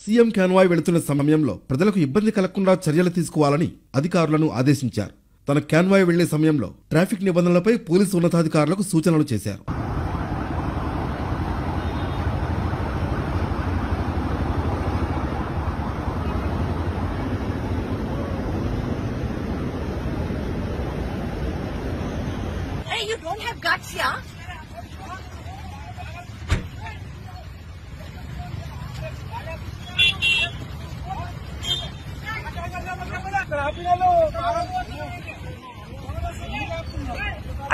CM convoy వెళుతున్న సమయంలో ప్రజలకు ఇబ్బంది కలగకుండా చర్యలు తీసుకోవాలని అధికారులను ఆదేశించారు. తన కాన్వాయ్ వెళ్లే సమయంలో ట్రాఫిక్ నిబంధనలపై పోలీసు ఉన్నతాధికారులకు సూచనలు చేశారు. You don't have guts, yeah?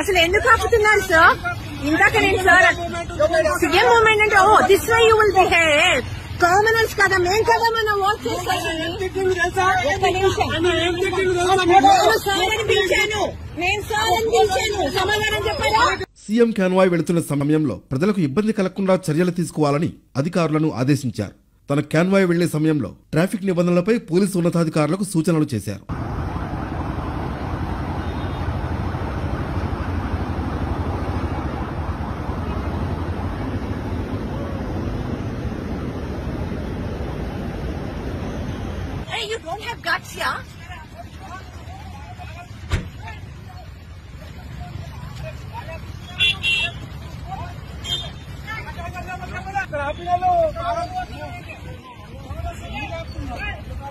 అసలు ఎందుకు ఆపుతున్నారు సార్? ఇందాక నేను సార్ సీఎం మూమెంట్ అంటే this way you will behave. Commoners కదా, మేం కదా మనం ఓట్ చేస్తాను. సమాధానం చెప్పారా? సీఎం కాన్వాయ్ వెళుతున్న సమయంలో ప్రజలకు ఇబ్బంది కలగకుండా చర్యలు తీసుకోవాలని అధికారులను ఆదేశించారు. తన కాన్వాయ్ వెళ్లే సమయంలో ట్రాఫిక్ నిబంధనలపై పోలీసు ఉన్నతాధికారులకు సూచనలు చేశారు. You don't have guts, yeah?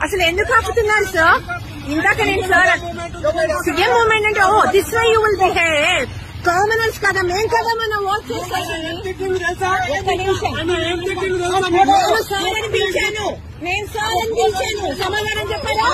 అసలు ఎందుకు ఆపుతున్నారు సార్? ఇందాక నేను సార్ సీఎం మూమెంట్ అంటే this way you will behave. Commoners కదా, మేం కదా మనం ఓట్ చేస్తాను. నేను సార్ అని పిలిచాను. సమాధానం చెప్పారా?